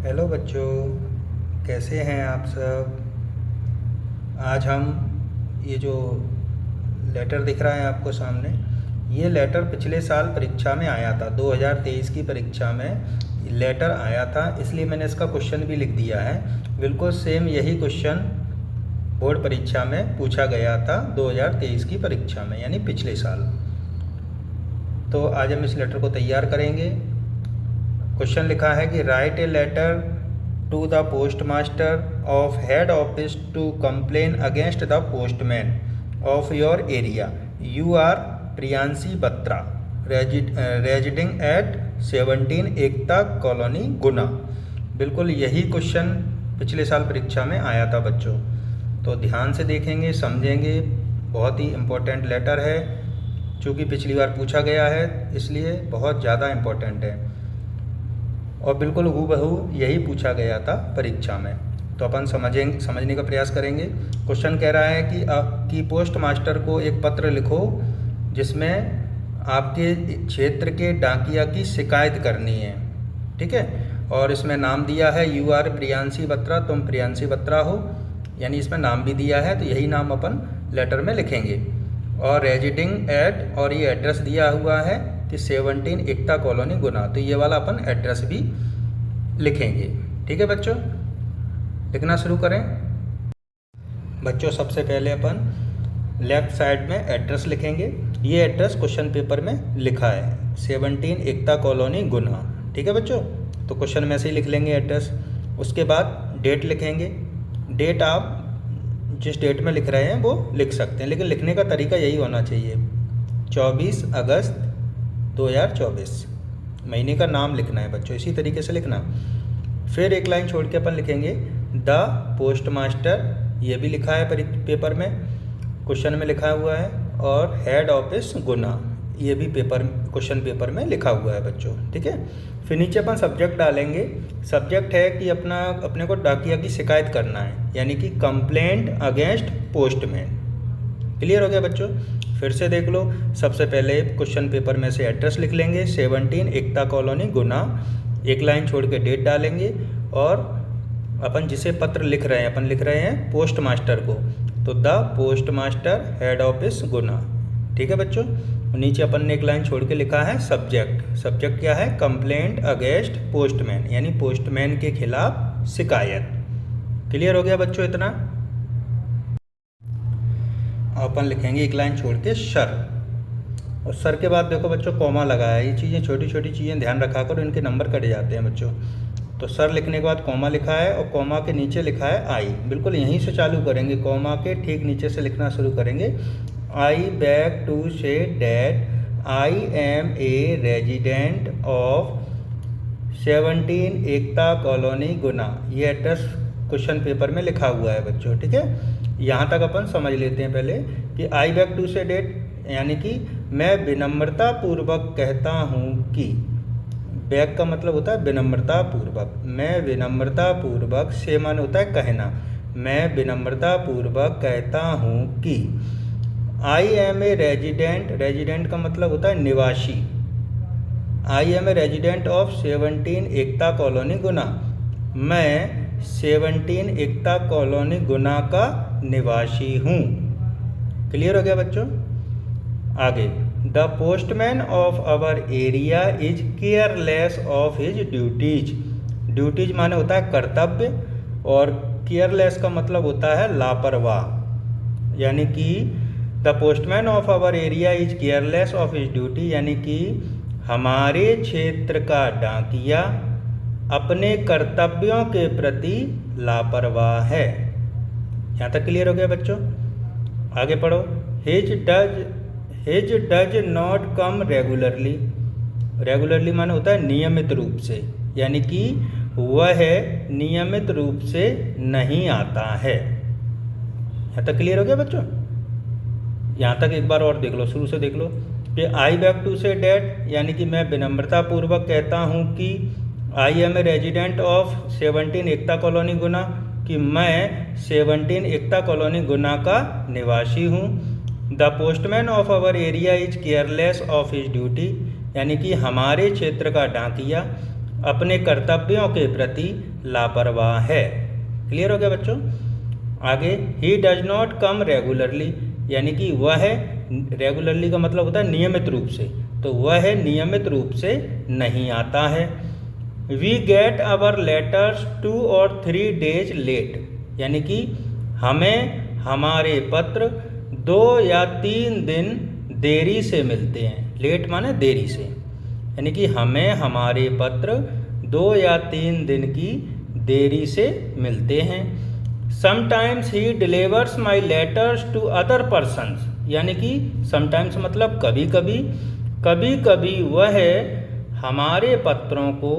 Hello बच्चों, कैसे हैं आप सब। आज हम ये जो लेटर दिख रहा है आपको सामने, ये लेटर पिछले साल परीक्षा में आया था। 2023 की परीक्षा में लेटर आया था, इसलिए मैंने इसका क्वेश्चन भी लिख दिया है। बिल्कुल सेम यही क्वेश्चन बोर्ड परीक्षा में पूछा गया था 2023 की परीक्षा में, यानी पिछले साल। तो आज हम इस लेटर को तैयार करेंगे। क्वेश्चन लिखा है कि write a letter to the post master of head office to complain against the postman of your area. You are Priyanshi Batra, residing at 17 Ekta colony, Guna. बिल्कुल यही क्वेश्चन पिछले साल परीक्षा में आया था बच्चों। तो ध्यान से देखेंगे, समझेंगे। बहुत ही इम्पोर्टेंट लेटर है, चूँकि पिछली बार पूछा गया है इसलिए बहुत ज़्यादा इम्पोर्टेंट है, और बिल्कुल हूबहू यही पूछा गया था परीक्षा में। तो अपन समझने का प्रयास करेंगे। क्वेश्चन कह रहा है कि पोस्ट मास्टर को एक पत्र लिखो जिसमें आपके क्षेत्र के डाकिया की शिकायत करनी है, ठीक है। और इसमें नाम दिया है यू आर प्रियांशी बत्रा, तुम प्रियांशी बत्रा हो, यानी इसमें नाम भी दिया है, तो यही नाम अपन लेटर में लिखेंगे। और रेजिडिंग एट, और ये एड्रेस दिया हुआ है कि 17 एकता कॉलोनी, गुना। तो ये वाला अपन एड्रेस भी लिखेंगे, ठीक है बच्चों। लिखना शुरू करें बच्चों। सबसे पहले अपन लेफ्ट साइड में एड्रेस लिखेंगे। ये एड्रेस क्वेश्चन पेपर में लिखा है 17 एकता कॉलोनी, गुना, ठीक है बच्चों। तो क्वेश्चन में से ही लिख लेंगे एड्रेस। उसके बाद डेट लिखेंगे। डेट आप जिस डेट में लिख रहे हैं वो लिख सकते हैं, लेकिन लिखने का तरीका यही होना चाहिए। 24 अगस्त 2024 महीने का नाम लिखना है बच्चों, इसी तरीके से लिखना। फिर एक लाइन छोड़ के अपन लिखेंगे द पोस्ट मास्टर, ये भी लिखा है पेपर में, क्वेश्चन में लिखा हुआ है। और हेड ऑफिस, गुना, ये भी क्वेश्चन पेपर में लिखा हुआ है बच्चों, ठीक है। फिर नीचे अपन सब्जेक्ट डालेंगे। सब्जेक्ट है कि अपने को डाकिया की शिकायत करना है, यानी कि कंप्लेंट अगेंस्ट पोस्टमैन। क्लियर हो गया बच्चों। फिर से देख लो। सबसे पहले क्वेश्चन पेपर में से एड्रेस लिख लेंगे 17 एकता कॉलोनी, गुना। एक लाइन छोड़ के डेट डालेंगे। और अपन जिसे पत्र लिख रहे हैं, अपन लिख रहे हैं पोस्ट मास्टर को, तो the post master, head office, Guna, ठीक है बच्चों। नीचे अपन ने एक लाइन छोड़ के लिखा है सब्जेक्ट। सब्जेक्ट क्या है? कंप्लेंट अगेंस्ट पोस्टमैन, यानी पोस्टमैन के खिलाफ शिकायत। क्लियर हो गया बच्चों इतना। अपन लिखेंगे एक लाइन छोड़ के सर, और सर के बाद देखो बच्चों कॉमा लगा है। ये चीज़ें छोटी छोटी चीज़ें ध्यान रखा करो, इनके नंबर कट जाते हैं बच्चों। तो सर लिखने के बाद कॉमा लिखा है, और कॉमा के नीचे लिखा है आई। बिल्कुल यहीं से चालू करेंगे, कॉमा के ठीक नीचे से लिखना शुरू करेंगे। I beg to say that I am a resident of 17 Ekta colony, Guna. ये एड्रेस क्वेश्चन पेपर में लिखा हुआ है बच्चों, ठीक है। यहाँ तक अपन समझ लेते हैं पहले कि आई बैक टू से डेट, यानी कि मैं विनम्रता पूर्वक कहता हूँ कि, बैक का मतलब होता है विनम्रता पूर्वक। मैं विनम्रता पूर्वक, से मान होता है कहना, मैं विनम्रता पूर्वक कहता हूँ कि I am a resident, resident का मतलब होता है निवासी। I am a resident of 17 Ekta colony, Guna. मैं 17 एकता कॉलोनी, गुना का निवासी हूँ। क्लियर हो गया बच्चों। आगे, the postman of our area is careless of his duties. Duties माने होता है कर्तव्य, और केयरलेस का मतलब होता है लापरवाह। यानी कि the postman of our area is careless of his duty, यानी कि हमारे क्षेत्र का डाकिया अपने कर्तव्यों के प्रति लापरवाह है। यहाँ तक क्लियर हो गया बच्चों। आगे पढ़ो। His does not come regularly. Regularly माने होता है नियमित रूप से, यानी कि वह नियमित रूप से नहीं आता है। यहाँ तक क्लियर हो गया बच्चों। यहाँ तक एक बार और देख लो, शुरू से देख लो कि I beg to say that, यानी कि मैं विनम्रता पूर्वक कहता हूँ कि I am a resident of 17 Ekta colony, Guna, कि मैं 17 एकता कॉलोनी, गुना का निवासी हूँ। The postman of our area is careless of his duty, यानी कि हमारे क्षेत्र का डाकिया अपने कर्तव्यों के प्रति लापरवाह है। क्लियर हो गया बच्चों। आगे, he does not come regularly, यानी कि वह, रेगुलरली का मतलब होता है नियमित रूप से, तो वह नियमित रूप से नहीं आता है। We get our letters 2 or 3 days late, यानी कि हमें हमारे पत्र 2 या 3 दिन देरी से मिलते हैं। लेट माने देरी से, यानी कि हमें हमारे पत्र 2 या 3 दिन की देरी से मिलते हैं। Sometimes he delivers my letters to other persons, यानी कि समटाइम्स मतलब कभी कभी, कभी कभी वह हमारे पत्रों को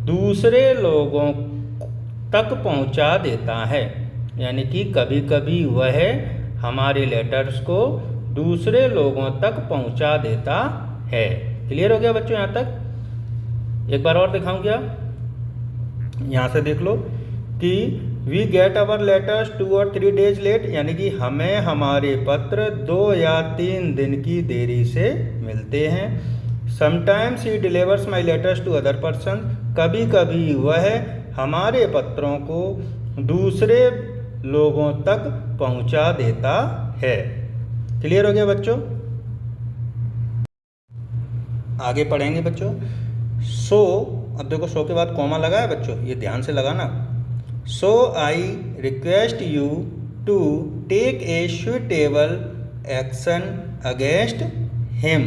दूसरे लोगों तक पहुंचा देता है, यानी कि कभी कभी वह हमारे लेटर्स को दूसरे लोगों तक पहुंचा देता है। क्लियर हो गया बच्चों यहाँ तक। एक बार और दिखाऊं क्या, यहाँ से देख लो कि we get our letters 2 or 3 days late, यानी कि हमें हमारे पत्र 2 या 3 दिन की देरी से मिलते हैं। Sometimes he delivers my letters to other person, कभी कभी वह हमारे पत्रों को दूसरे लोगों तक पहुंचा देता है। क्लियर हो गया बच्चों। आगे पढ़ेंगे बच्चों। सो, अब देखो सो के बाद कॉमा लगा है बच्चों, ये ध्यान से लगाना। So I request you to take a suitable action against him.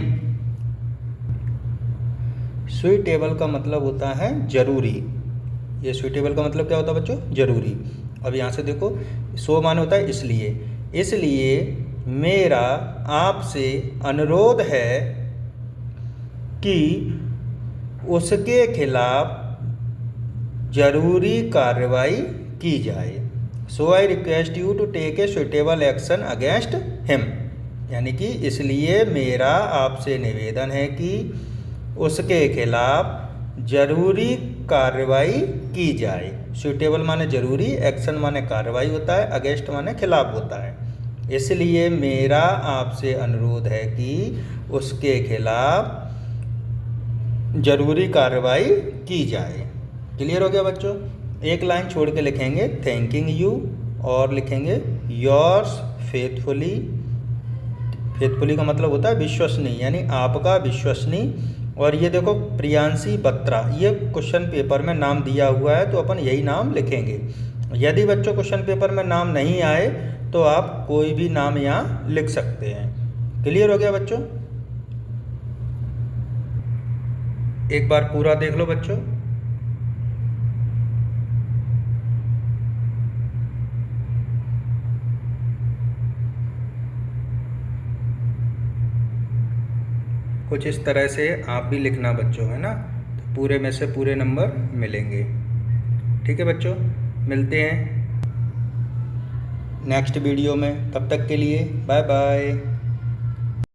Suitable का मतलब होता है जरूरी। ये सुटेबल का मतलब क्या होता है बच्चों? जरूरी। अब यहाँ से देखो, सो माने होता है इसलिए। इसलिए मेरा आपसे अनुरोध है कि उसके खिलाफ जरूरी कार्रवाई की जाए। So I request you to take a suitable action against him, यानी कि इसलिए मेरा आपसे निवेदन है कि उसके खिलाफ जरूरी कार्रवाई की जाए। सुटेबल माने जरूरी, एक्शन माने कार्रवाई होता है, अगेंस्ट माने खिलाफ होता है। इसलिए मेरा आपसे अनुरोध है कि उसके खिलाफ जरूरी कार्रवाई की जाए। क्लियर हो गया बच्चों। एक लाइन छोड़ के लिखेंगे थैंकिंग यू, और लिखेंगे योर्स फेथफुली। फेथफुली का मतलब होता है विश्वसनीय, यानी आपका विश्वसनीय। और ये देखो प्रियांशी बत्रा, ये क्वेश्चन पेपर में नाम दिया हुआ है, तो अपन यही नाम लिखेंगे। यदि बच्चों क्वेश्चन पेपर में नाम नहीं आए तो आप कोई भी नाम यहाँ लिख सकते हैं। क्लियर हो गया बच्चों। एक बार पूरा देख लो बच्चों। कुछ इस तरह से आप भी लिखना बच्चों, है ना, तो पूरे में से पूरे नंबर मिलेंगे। ठीक है बच्चों, मिलते हैं नेक्स्ट वीडियो में। तब तक के लिए बाय बाय।